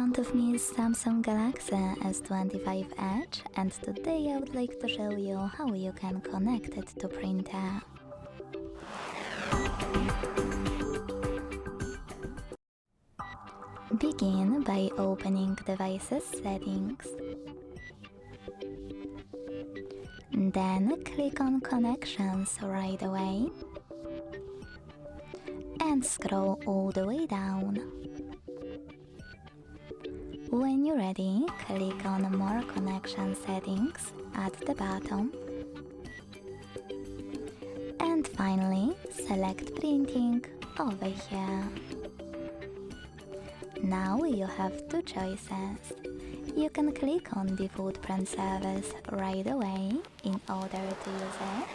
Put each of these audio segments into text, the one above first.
front of me is Samsung Galaxy S25 Edge, and today I would like to show you how you can connect it to printer. Begin by opening Devices Settings. Then click on Connections right away and scroll all the way down. When you're ready, click on More Connection Settings at the bottom. And finally, select Printing over here. Now you have two choices. You can click on Default Print Service right away in order to use it.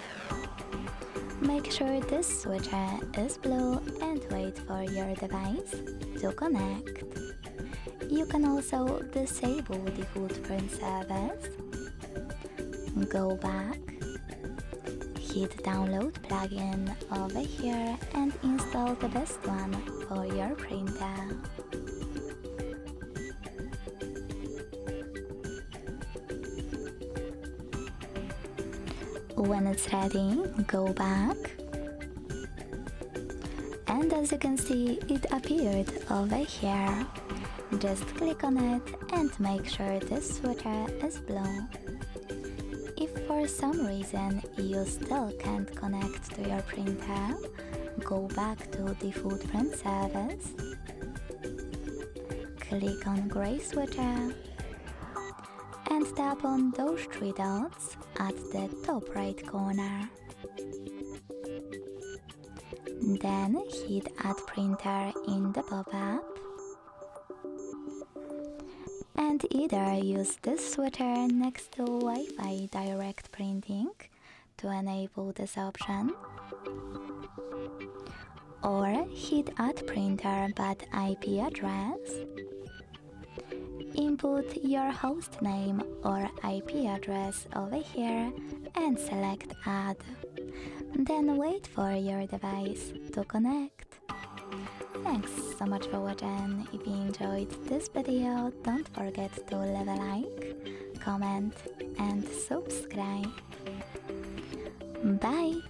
Make sure this switcher is blue and wait for your device to connect. You can also disable Default Print Service. Go back, hit Download plugin over here and install the best one for your printer. When it's ready, go back. And as you can see, it appeared over here. Just click on it and make sure this switcher is blue. If for some reason you still can't connect to your printer, go back to Default Print Service. Click on Gray Switcher and tap on those three dots at the top right corner. Then hit Add Printer in the pop-up and either use this switcher next to Wi-Fi Direct Printing to enable this option, or hit Add Printer but IP address. Input your host name or IP address over here and select Add. Then wait for your device to connect. Thanks so much for watching. If you enjoyed this video, don't forget to leave a like, comment and subscribe. Bye!